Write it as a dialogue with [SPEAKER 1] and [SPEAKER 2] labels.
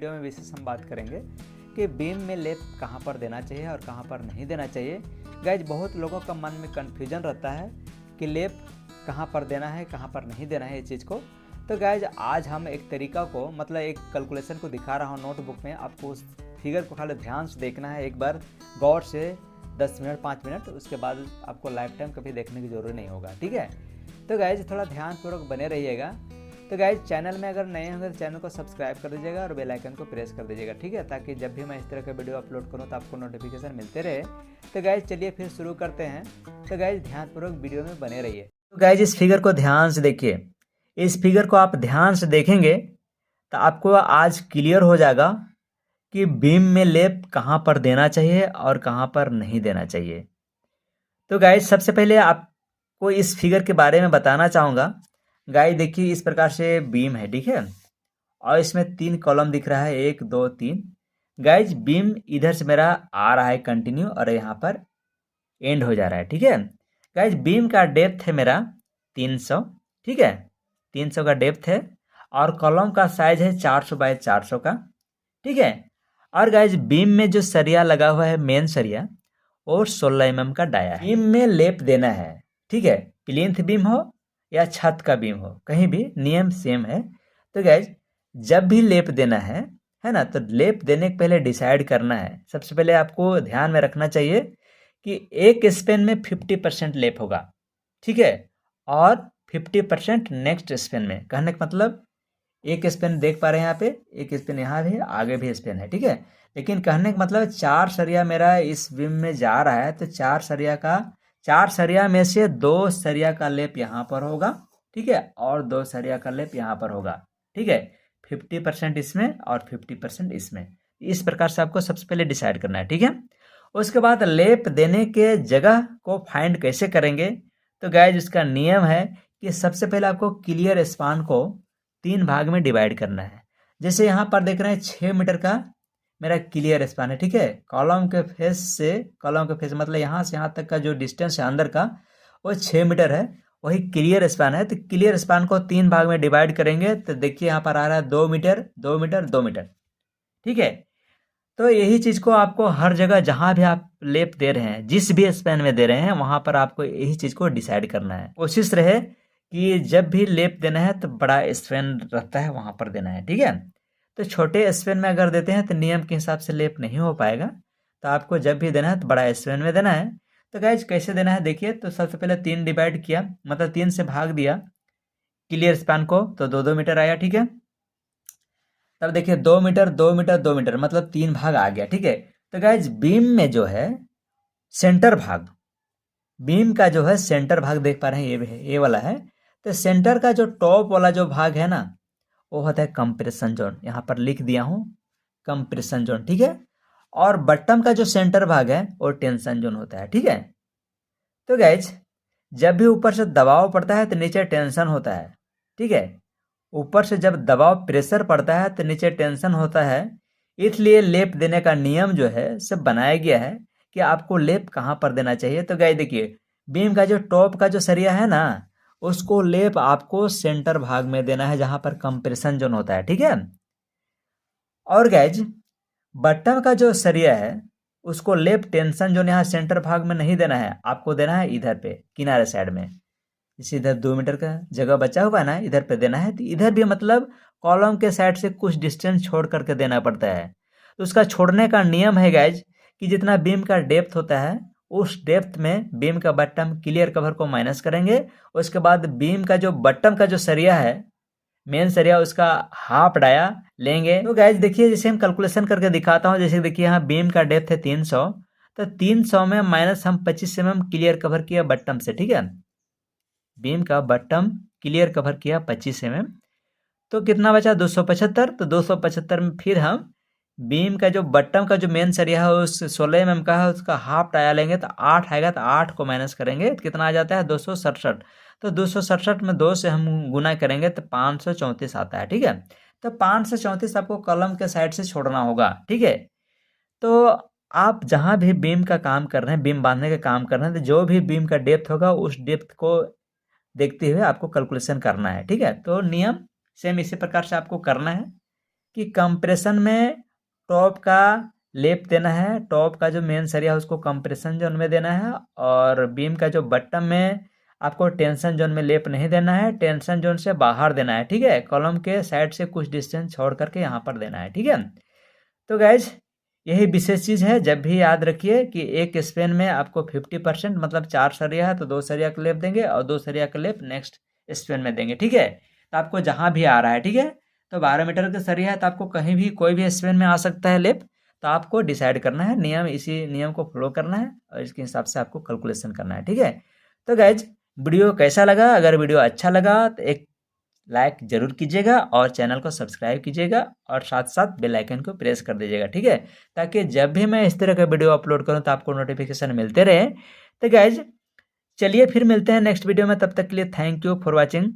[SPEAKER 1] Video में विशेष हम बात करेंगे कि बीम में लेप कहाँ पर देना चाहिए और कहाँ पर नहीं देना चाहिए। गाइज बहुत लोगों का मन में कन्फ्यूजन रहता है कि लेप कहाँ पर देना है, कहाँ पर नहीं देना है ये चीज़ को। तो गाइज आज हम एक तरीका को मतलब एक कैलकुलेशन को दिखा रहा हूँ नोटबुक में। आपको उस फिगर को खाली ध्यान से देखना है, एक बार गौर से 10 मिनट 5 मिनट, उसके बाद आपको लाइफ टाइम कभी देखने की ज़रूरत नहीं होगा, ठीक है। तो गाइज थोड़ा ध्यानपूर्वक बने रहिएगा। तो गाइज चैनल में अगर नए होंगे तो चैनल को सब्सक्राइब कर दीजिएगा और बेल आइकन को प्रेस कर दीजिएगा, ठीक है, ताकि जब भी मैं इस तरह का वीडियो अपलोड करूँ तो आपको नोटिफिकेशन मिलते रहे। तो गाइज चलिए फिर शुरू करते हैं। तो गाइज ध्यानपूर्वक वीडियो में बने रहिए। तो गाइज इस फिगर को ध्यान से देखिए। इस फिगर को आप ध्यान से देखेंगे तो आपको आज क्लियर हो जाएगा कि बीम में लेप कहाँ पर देना चाहिए और कहाँ पर नहीं देना चाहिए। तो गाइज सबसे पहले आपको इस फिगर के बारे में बताना चाहूँगा। गाइज देखिए इस प्रकार से बीम है, ठीक है, और इसमें 3 कॉलम दिख रहा है, 1 2 3। गाइज बीम इधर से मेरा आ रहा है कंटिन्यू और यहाँ पर एंड हो जा रहा है, ठीक है। गाइज बीम का डेप्थ है मेरा 300, ठीक है, 300 का डेप्थ है और कॉलम का साइज है 400 बाय 400 का, ठीक है। और गाइज बीम में जो सरिया लगा हुआ है मेन सरिया और 16 mm का डाया है। बीम में लेप देना है, ठीक है, प्लिंथ बीम हो या छत का बीम हो, कहीं भी नियम सेम है। तो गाइज जब भी लेप देना है ना, तो लेप देने के पहले डिसाइड करना है। सबसे पहले आपको ध्यान में रखना चाहिए कि एक स्पेन में 50% लेप होगा, ठीक है, और 50% नेक्स्ट स्पेन में। कहने का मतलब एक स्पेन देख पा रहे हैं यहाँ पे, एक स्पेन यहाँ भी, आगे भी स्पेन है, ठीक है। लेकिन कहने का मतलब 4 सरिया मेरा इस बीम में जा रहा है, तो 4 सरिया में से 2 सरिया का लेप यहाँ पर होगा, ठीक है, और 2 सरिया का लेप यहाँ पर होगा, ठीक है। 50% इसमें और 50% इसमें। इस प्रकार से आपको सबसे पहले डिसाइड करना है, ठीक है। उसके बाद लेप देने के जगह को फाइंड कैसे करेंगे। तो गाइज इसका नियम है कि सबसे पहले आपको क्लियर स्पान को 3 भाग में डिवाइड करना है। जैसे यहाँ पर देख रहे हैं 6 मीटर का मेरा क्लियर स्पान है, ठीक है। कॉलम के फेस मतलब यहाँ से यहाँ तक का जो डिस्टेंस है अंदर का वो 6 मीटर है, वही क्लियर स्पान है। तो क्लियर स्पान को 3 भाग में डिवाइड करेंगे तो देखिए यहाँ पर आ रहा है 2 मीटर 2 मीटर 2 मीटर, ठीक है। तो यही चीज़ को आपको हर जगह जहाँ भी आप लेप दे रहे हैं, जिस भी स्पेन में दे रहे हैं, वहाँ पर आपको यही चीज़ को डिसाइड करना है। कोशिश रहे कि जब भी लेप देना है तो बड़ा स्पेन रहता है वहाँ पर देना है, ठीक है। तो छोटे स्पेन में अगर देते हैं तो नियम के हिसाब से लेप नहीं हो पाएगा। तो आपको जब भी देना है तो बड़ा स्पेन में देना है। तो गाइज कैसे देना है देखिए। तो सबसे पहले 3 डिवाइड किया, मतलब 3 से भाग दिया क्लियर स्पान को, तो 2-2 मीटर आया, ठीक है। तब देखिए 2 मीटर 2 मीटर 2 मीटर मतलब 3 भाग आ गया, ठीक है। तो गाइज बीम में जो है सेंटर भाग, बीम का जो है सेंटर भाग देख पा रहे हैं, ये वाला है। तो सेंटर का जो टॉप वाला जो भाग है ना, वो होता है कंप्रेशन जोन। यहाँ पर लिख दिया हूँ कंप्रेशन जोन, ठीक है। और बटम का जो सेंटर भाग है वो टेंशन जोन होता है, ठीक है। तो गाइज जब भी ऊपर से दबाव पड़ता है तो नीचे टेंशन होता है, ठीक है। ऊपर से जब दबाव प्रेशर पड़ता है तो नीचे टेंशन होता है। इसलिए लेप देने का नियम जो है सब बनाया गया है कि आपको लेप कहाँ पर देना चाहिए। तो गाइस देखिए बीम का जो टॉप का जो सरिया है ना, उसको लेप आपको सेंटर भाग में देना है जहां पर कंप्रेशन जोन होता है, ठीक है। और गाइज बटन का जो सरिया है उसको लेप टेंशन जोन यहाँ सेंटर भाग में नहीं देना है, आपको देना है इधर पे किनारे साइड में। जैसे इधर 2 मीटर का जगह बचा हुआ है ना, इधर पे देना है। तो इधर भी मतलब कॉलम के साइड से कुछ डिस्टेंस छोड़ करके देना पड़ता है। तो उसका छोड़ने का नियम है गाइज कि जितना बीम का डेप्थ होता है उस डेप्थ में बीम का बटन क्लियर कवर को माइनस करेंगे। उसके बाद बीम का जो बटन का जो सरिया है मेन सरिया, उसका हाफ डाया लेंगे। तो गाइज देखिए जैसे हम कैलकुलेशन करके दिखाता हूँ। जैसे देखिए यहाँ बीम का डेप्थ है 300, तो 300 में माइनस हम 25 mm क्लियर कवर किया बटन से, ठीक है। बीम का बटन क्लियर कवर किया 25 mm, तो कितना बचा 275। तो 275 में फिर हम बीम का जो बटन का जो मेन सरिया है उस 16 mm का है, उसका हाफ टाया लेंगे तो 8 आएगा। तो 8 को माइनस करेंगे तो कितना आ जाता है 267। तो 267 में 2 से हम गुना करेंगे तो 534 आता है, ठीक है। तो 534 आपको कॉलम के साइड से छोड़ना होगा, ठीक है। तो आप जहाँ भी बीम का काम कर रहे हैं, बीम बांधने का काम कर रहे हैं, तो जो भी बीम का डेप्थ होगा उस डेप्थ को देखते हुए आपको कैलकुलेशन करना है, ठीक है। तो नियम सेम इसी प्रकार से आपको करना है। कि कंप्रेशन में टॉप का लेप देना है, टॉप का जो मेन सरिया है उसको कंप्रेशन जोन में देना है, और बीम का जो बट्टम में आपको टेंशन जोन में लेप नहीं देना है, टेंशन जोन से बाहर देना है, ठीक है। कॉलम के साइड से कुछ डिस्टेंस छोड़ करके यहाँ पर देना है, ठीक है। तो गाइज यही विशेष चीज़ है, जब भी याद रखिए कि एक स्पेन में आपको 50% मतलब 4 सरिया है तो 2 सरिया का लेप देंगे और 2 सरिया का लेप नेक्स्ट स्पेन में देंगे, ठीक है। तो आपको जहाँ भी आ रहा है, ठीक है, तो 12 मीटर का सरिया है तो आपको कहीं भी कोई भी स्पेन में आ सकता है लेप, तो आपको डिसाइड करना है, नियम इसी नियम को फॉलो करना है और इसके हिसाब से आपको कैलकुलेशन करना है, ठीक है। तो गाइज वीडियो कैसा लगा? अगर वीडियो अच्छा लगा तो एक लाइक जरूर कीजिएगा और चैनल को सब्सक्राइब कीजिएगा और साथ साथ बेल आइकन को प्रेस कर दीजिएगा, ठीक है, ताकि जब भी मैं इस तरह का वीडियो अपलोड करूं तो आपको नोटिफिकेशन मिलते रहे। तो गाइज चलिए फिर मिलते हैं नेक्स्ट वीडियो में, तब तक के लिए थैंक यू फॉर वॉचिंग।